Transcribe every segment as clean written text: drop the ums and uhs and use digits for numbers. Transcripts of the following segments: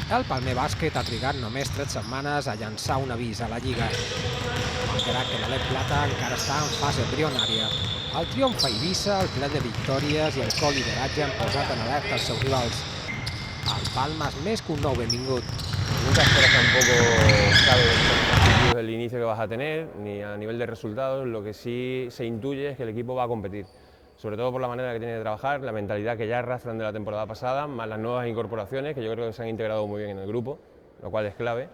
El Palmer Bàsquet ha trigat només 3 setmanes a llançar un avís a la Lliga. Malgrat que l'Alep Plata encara està en fase embrionària. El triomf a Eivissa, el ple de victòries i el colideratge han posat en alerta els seus rivals. El Palma és més que un nou benvingut. Nunca esperas tampoco, sabes, el inicio que vas a tener, ni a nivel de resultados. Lo que sí se intuye es que el equipo va a competir, sobre todo por la manera que tiene de trabajar, la mentalidad que ya arrastran de la temporada pasada, más las nuevas incorporaciones que yo creo que se han integrado muy bien en el grupo, lo cual es clave,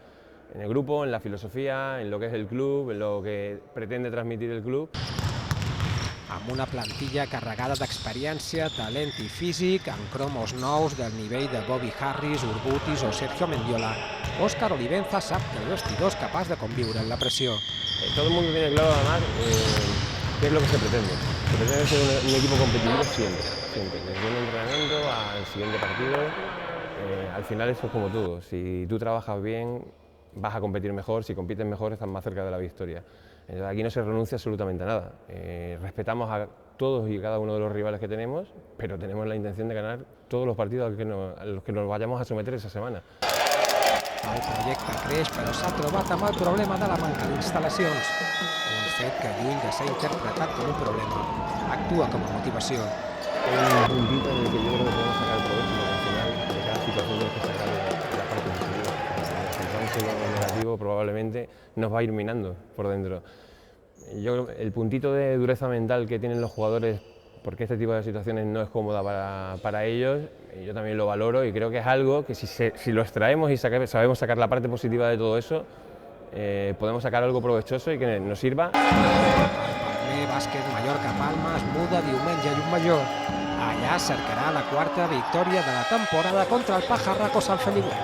en el grupo, en la filosofía, en lo que es el club, en lo que pretende transmitir el club. Amb una plantilla carregada d'experiència, talent i físic, amb cromos nous del nivell de Bobby Harris, Urbutis o Sergio Mendiola, Óscar Olivenza sap que el vestidor és capaç de conviure en la pressió. Todo el mundo tiene claro además qué es lo que se pretende. Se pretende ser un equipo competitivo siempre, desde un entrenamiento al siguiente partido. Al final eso es como todo, si tú trabajas bien vas a competir mejor, si compites mejor estás más cerca de la victoria. Aquí no se renuncia absolutamente a nada, respetamos a todos y cada uno de los rivales que tenemos, pero tenemos la intención de ganar todos los partidos a los que nos vayamos a someter esa semana. El projecte creix, però s'ha trobat amb el problema de la manca d'instal·lacions. Un fet que, lluny de ser interpretat com un problema, actua com a motivació. Un puntito en el que yo creo que podemos sacar provecho, porque al final de cada situación tienes que sacar la parte positiva. Si estamos en lo negativo, probablemente nos va a ir minando por dentro. El puntito de dureza mental que tienen los jugadores, porque este tipo de situaciones no es cómoda para ellos, yo también lo valoro y creo que es algo que si lo extraemos y sabemos sacar la parte positiva de todo eso, podemos sacar algo provechoso y que nos sirva. El Palmer Bàsquet Mallorca-Palma es muda diumenge a Llucmajor. Allà cercarà la quarta victòria de la temporada contra el Pajarraco Sant Feliuet.